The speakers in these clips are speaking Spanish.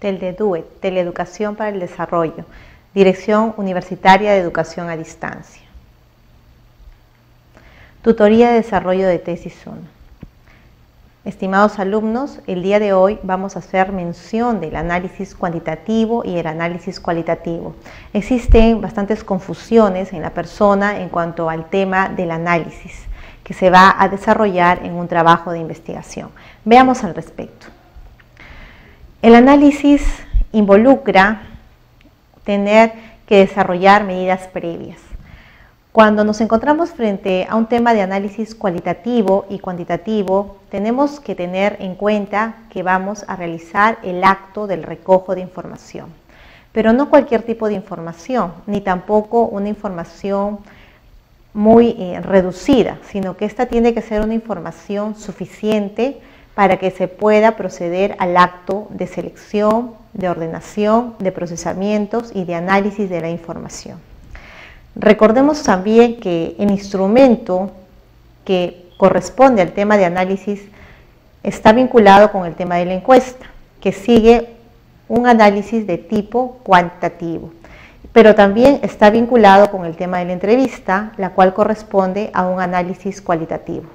TELDEDUE, Teleeducación para el Desarrollo, Dirección Universitaria de Educación a Distancia. Tutoría de Desarrollo de Tesis 1. Estimados alumnos, el día de hoy vamos a hacer mención del análisis cuantitativo y el análisis cualitativo. Existen bastantes confusiones en la persona en cuanto al tema del análisis que se va a desarrollar en un trabajo de investigación. Veamos al respecto. El análisis involucra tener que desarrollar medidas previas. Cuando nos encontramos frente a un tema de análisis cualitativo y cuantitativo, tenemos que tener en cuenta que vamos a realizar el acto del recojo de información. Pero no cualquier tipo de información, ni tampoco una información muy reducida, sino que esta tiene que ser una información suficiente para que se pueda proceder al acto de selección, de ordenación, de procesamientos y de análisis de la información. Recordemos también que el instrumento que corresponde al tema de análisis está vinculado con el tema de la encuesta, que sigue un análisis de tipo cuantitativo, pero también está vinculado con el tema de la entrevista, la cual corresponde a un análisis cualitativo.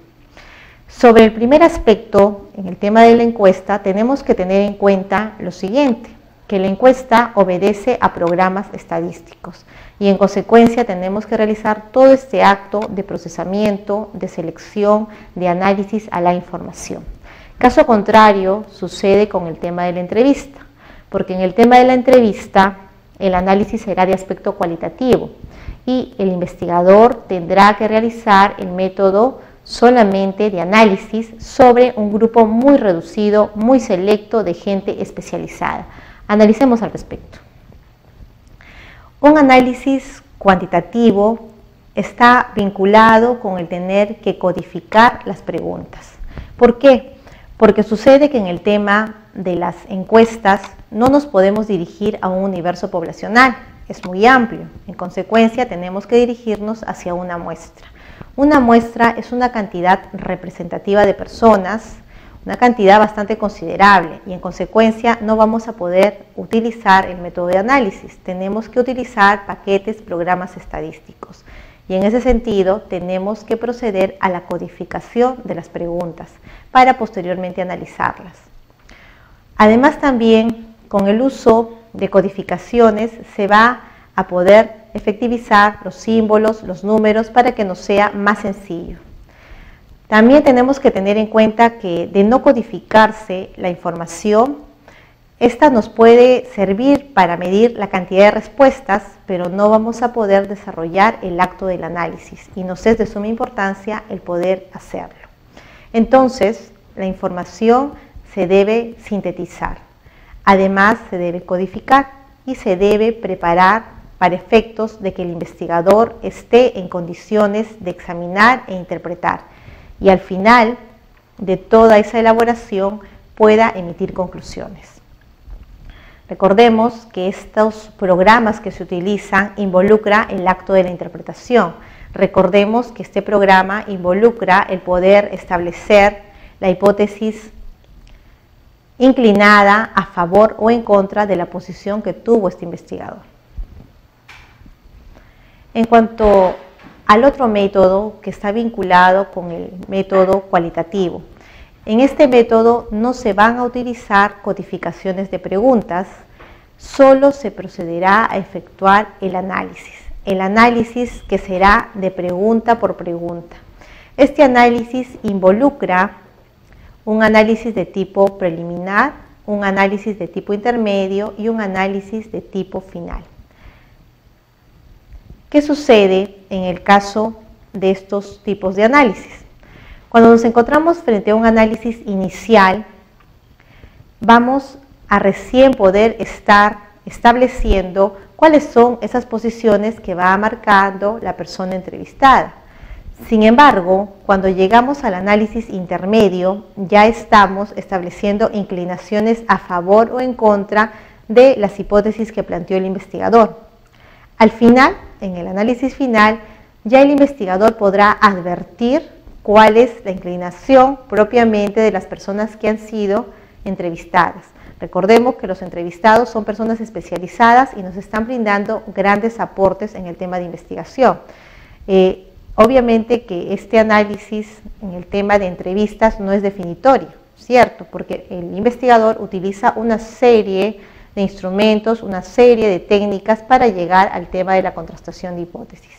Sobre el primer aspecto, en el tema de la encuesta, tenemos que tener en cuenta lo siguiente, que la encuesta obedece a programas estadísticos y en consecuencia tenemos que realizar todo este acto de procesamiento, de selección, de análisis a la información. Caso contrario, sucede con el tema de la entrevista, porque en el tema de la entrevista el análisis será de aspecto cualitativo y el investigador tendrá que realizar el método solamente de análisis sobre un grupo muy reducido, muy selecto de gente especializada. Analicemos al respecto. Un análisis cuantitativo está vinculado con el tener que codificar las preguntas. ¿Por qué? Porque sucede que en el tema de las encuestas no nos podemos dirigir a un universo poblacional, es muy amplio. En consecuencia, tenemos que dirigirnos hacia una muestra. Una muestra es una cantidad representativa de personas, una cantidad bastante considerable y en consecuencia no vamos a poder utilizar el método de análisis. Tenemos que utilizar paquetes, programas estadísticos y en ese sentido tenemos que proceder a la codificación de las preguntas para posteriormente analizarlas. Además también con el uso de codificaciones se va a poder efectivizar los símbolos, los números para que nos sea más sencillo. También tenemos que tener en cuenta que de no codificarse la información, esta nos puede servir para medir la cantidad de respuestas, pero no vamos a poder desarrollar el acto del análisis y nos es de suma importancia el poder hacerlo. Entonces, la información se debe sintetizar, además se debe codificar y se debe preparar para efectos de que el investigador esté en condiciones de examinar e interpretar y al final de toda esa elaboración pueda emitir conclusiones. Recordemos que estos programas que se utilizan involucra el acto de la interpretación. Recordemos que este programa involucra el poder establecer la hipótesis inclinada a favor o en contra de la posición que tuvo este investigador. En cuanto al otro método que está vinculado con el método cualitativo, en este método no se van a utilizar codificaciones de preguntas, solo se procederá a efectuar el análisis que será de pregunta por pregunta. Este análisis involucra un análisis de tipo preliminar, un análisis de tipo intermedio y un análisis de tipo final. ¿Qué sucede en el caso de estos tipos de análisis? Cuando nos encontramos frente a un análisis inicial, vamos a recién poder estar estableciendo cuáles son esas posiciones que va marcando la persona entrevistada. Sin embargo, cuando llegamos al análisis intermedio, ya estamos estableciendo inclinaciones a favor o en contra de las hipótesis que planteó el investigador. Al final, en el análisis final, ya el investigador podrá advertir cuál es la inclinación propiamente de las personas que han sido entrevistadas. Recordemos que los entrevistados son personas especializadas y nos están brindando grandes aportes en el tema de investigación. Obviamente que este análisis en el tema de entrevistas no es definitorio, ¿cierto? Porque el investigador utiliza una serie de instrumentos, una serie de técnicas para llegar al tema de la contrastación de hipótesis.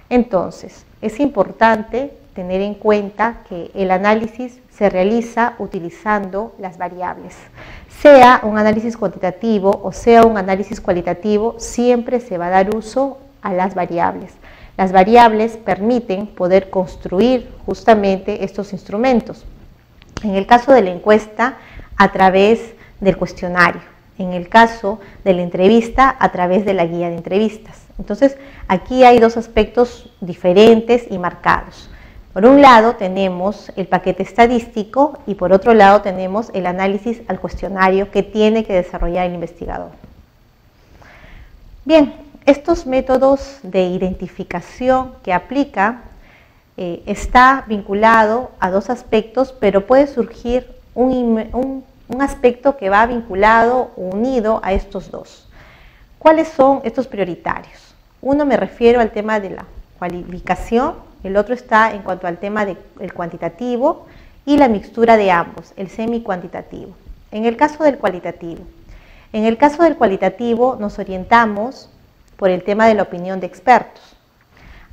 Entonces, es importante tener en cuenta que el análisis se realiza utilizando las variables. Sea un análisis cuantitativo o sea un análisis cualitativo, siempre se va a dar uso a las variables. Las variables permiten poder construir justamente estos instrumentos. En el caso de la encuesta, a través del cuestionario. En el caso de la entrevista, a través de la guía de entrevistas. Entonces, aquí hay dos aspectos diferentes y marcados. Por un lado tenemos el paquete estadístico y por otro lado tenemos el análisis al cuestionario que tiene que desarrollar el investigador. Bien, estos métodos de identificación que aplica está vinculado a dos aspectos, pero puede surgir un aspecto que va vinculado o unido a estos dos. ¿Cuáles son estos prioritarios? Uno me refiero al tema de la cualificación, el otro está en cuanto al tema del cuantitativo y la mixtura de ambos, el semi-cuantitativo. En el caso del cualitativo, nos orientamos por el tema de la opinión de expertos.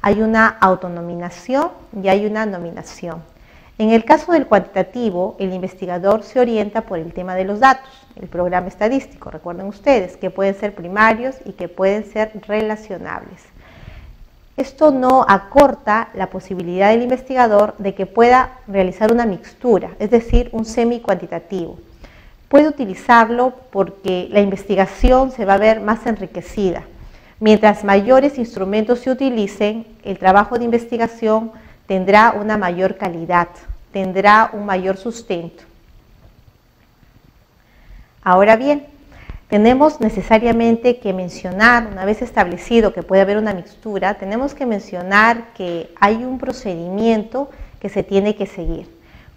Hay una autonominación y hay una nominación. En el caso del cuantitativo, el investigador se orienta por el tema de los datos, el programa estadístico, recuerden ustedes, que pueden ser primarios y que pueden ser relacionables. Esto no acorta la posibilidad del investigador de que pueda realizar una mixtura, es decir, un semi-cuantitativo. Puede utilizarlo porque la investigación se va a ver más enriquecida. Mientras mayores instrumentos se utilicen, el trabajo de investigación tendrá una mayor calidad, tendrá un mayor sustento. Ahora bien, tenemos necesariamente que mencionar, una vez establecido que puede haber una mixtura, tenemos que mencionar que hay un procedimiento que se tiene que seguir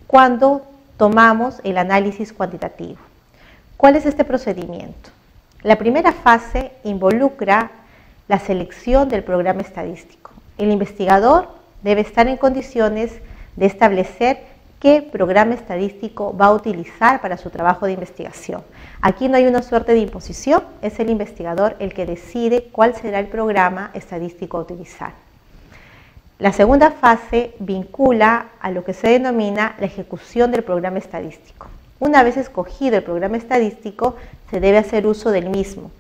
cuando tomamos el análisis cuantitativo. ¿Cuál es este procedimiento? La primera fase involucra la selección del programa estadístico. El investigador debe estar en condiciones de establecer qué programa estadístico va a utilizar para su trabajo de investigación. Aquí no hay una suerte de imposición, es el investigador el que decide cuál será el programa estadístico a utilizar. La segunda fase vincula a lo que se denomina la ejecución del programa estadístico. Una vez escogido el programa estadístico, se debe hacer uso del mismo,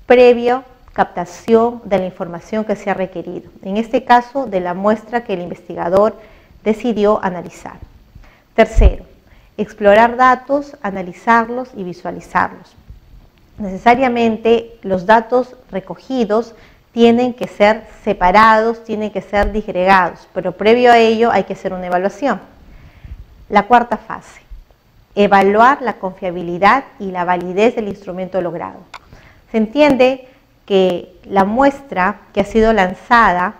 previo captación de la información que se ha requerido, en este caso de la muestra que el investigador decidió analizar. Tercero, explorar datos, analizarlos y visualizarlos. Necesariamente los datos recogidos tienen que ser separados, tienen que ser disgregados, pero previo a ello hay que hacer una evaluación. La cuarta fase, evaluar la confiabilidad y la validez del instrumento logrado. Se entiende que la muestra que ha sido lanzada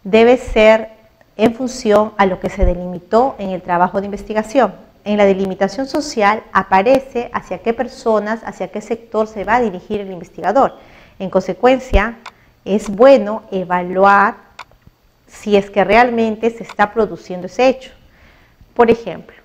debe ser en función a lo que se delimitó en el trabajo de investigación. En la delimitación social aparece hacia qué personas, hacia qué sector se va a dirigir el investigador. En consecuencia, es bueno evaluar si es que realmente se está produciendo ese hecho. Por ejemplo,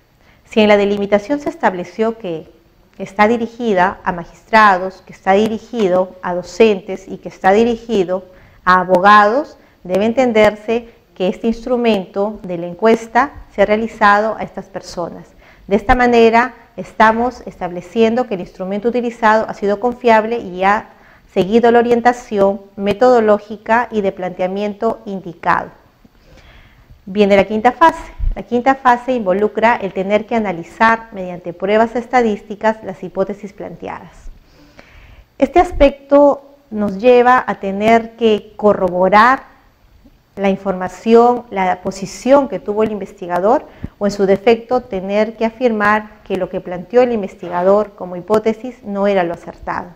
si en la delimitación se estableció que está dirigida a magistrados, que está dirigido a docentes y que está dirigido a abogados, debe entenderse que este instrumento de la encuesta se ha realizado a estas personas. De esta manera estamos estableciendo que el instrumento utilizado ha sido confiable y ha seguido la orientación metodológica y de planteamiento indicado. Viene la quinta fase. La quinta fase involucra el tener que analizar mediante pruebas estadísticas las hipótesis planteadas. Este aspecto nos lleva a tener que corroborar la información, la posición que tuvo el investigador o en su defecto tener que afirmar que lo que planteó el investigador como hipótesis no era lo acertado.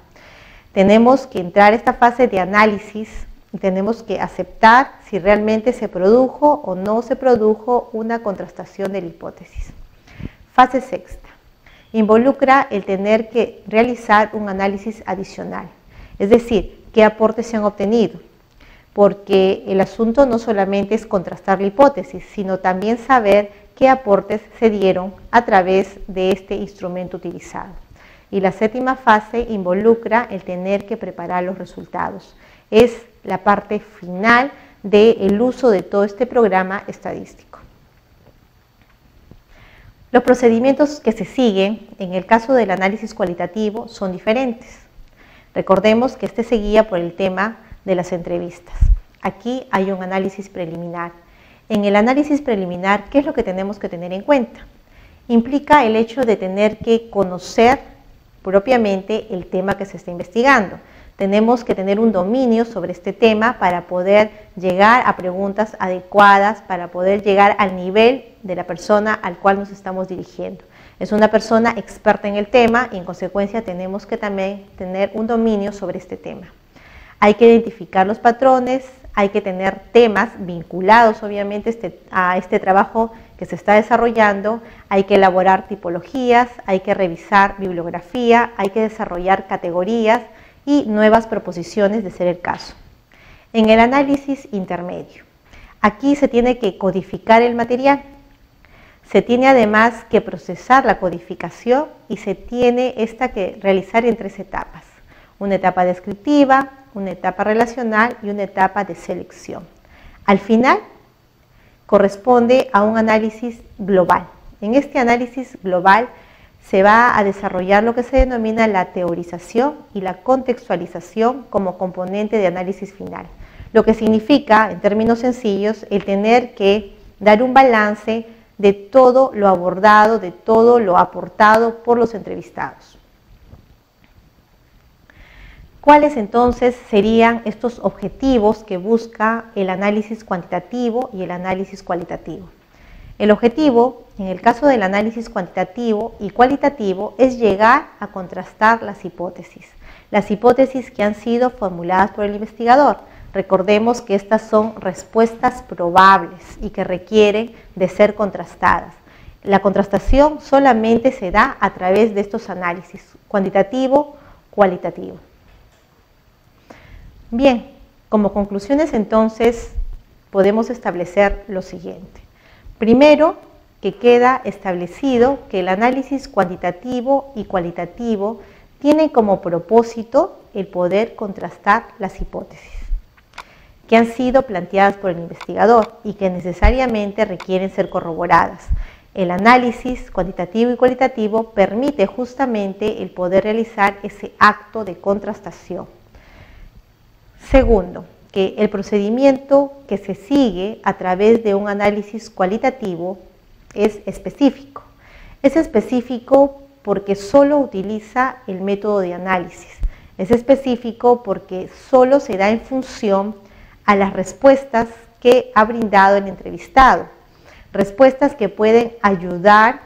Tenemos que entrar a esta fase de análisis y tenemos que aceptar si realmente se produjo o no se produjo una contrastación de la hipótesis. Fase sexta. involucra el tener que realizar un análisis adicional, es decir, qué aportes se han obtenido, porque el asunto no solamente es contrastar la hipótesis, sino también saber qué aportes se dieron a través de este instrumento utilizado. Y la séptima fase involucra el tener que preparar los resultados. Es la parte final del uso de todo este programa estadístico. Los procedimientos que se siguen en el caso del análisis cualitativo son diferentes. Recordemos que este se guía por el tema de las entrevistas. Aquí hay un análisis preliminar. En el análisis preliminar, ¿qué es lo que tenemos que tener en cuenta? Implica el hecho de tener que conocer propiamente el tema que se está investigando. Tenemos que tener un dominio sobre este tema para poder llegar a preguntas adecuadas, para poder llegar al nivel de la persona al cual nos estamos dirigiendo. Es una persona experta en el tema y en consecuencia tenemos que también tener un dominio sobre este tema. Hay que identificar los patrones, hay que tener temas vinculados obviamente a este trabajo que se está desarrollando, hay que elaborar tipologías, hay que revisar bibliografía, hay que desarrollar categorías y nuevas proposiciones de ser el caso. En el análisis intermedio, aquí se tiene que codificar el material, se tiene además que procesar la codificación y se tiene que realizar en 3 etapas, una etapa descriptiva, una etapa relacional y una etapa de selección. Al final corresponde a un análisis global. En este análisis global se va a desarrollar lo que se denomina la teorización y la contextualización como componente de análisis final, lo que significa, en términos sencillos, el tener que dar un balance de todo lo abordado, de todo lo aportado por los entrevistados. ¿Cuáles entonces serían estos objetivos que busca el análisis cuantitativo y el análisis cualitativo? El objetivo, en el caso del análisis cuantitativo y cualitativo, es llegar a contrastar las hipótesis que han sido formuladas por el investigador. Recordemos que estas son respuestas probables y que requieren de ser contrastadas. La contrastación solamente se da a través de estos análisis, cuantitativo, cualitativo. Bien, como conclusiones entonces podemos establecer lo siguiente. Primero, que queda establecido que el análisis cuantitativo y cualitativo tienen como propósito el poder contrastar las hipótesis que han sido planteadas por el investigador y que necesariamente requieren ser corroboradas. El análisis cuantitativo y cualitativo permite justamente el poder realizar ese acto de contrastación. Segundo, que el procedimiento que se sigue a través de un análisis cualitativo es específico. Es específico porque solo utiliza el método de análisis. Es específico porque solo se da en función a las respuestas que ha brindado el entrevistado. Respuestas que pueden ayudar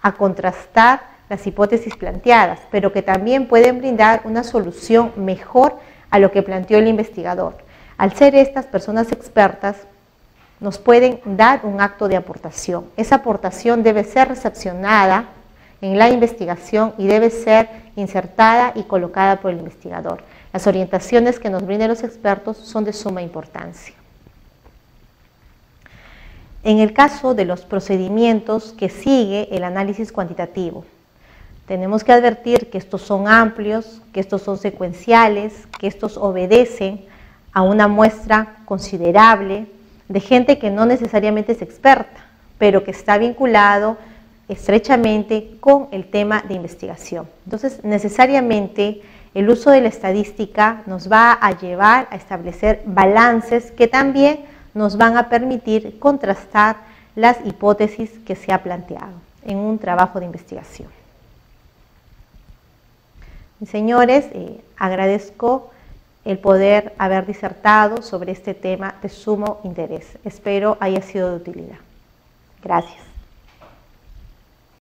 a contrastar las hipótesis planteadas, pero que también pueden brindar una solución mejor a lo que planteó el investigador. Al ser estas personas expertas, nos pueden dar un acto de aportación. Esa aportación debe ser recepcionada en la investigación y debe ser insertada y colocada por el investigador. Las orientaciones que nos brinden los expertos son de suma importancia. En el caso de los procedimientos que sigue el análisis cuantitativo, tenemos que advertir que estos son amplios, que estos son secuenciales, que estos obedecen a una muestra considerable de gente que no necesariamente es experta, pero que está vinculado estrechamente con el tema de investigación. Entonces, necesariamente el uso de la estadística nos va a llevar a establecer balances que también nos van a permitir contrastar las hipótesis que se ha planteado en un trabajo de investigación. Mis señores, agradezco el poder haber disertado sobre este tema de sumo interés. Espero haya sido de utilidad. Gracias.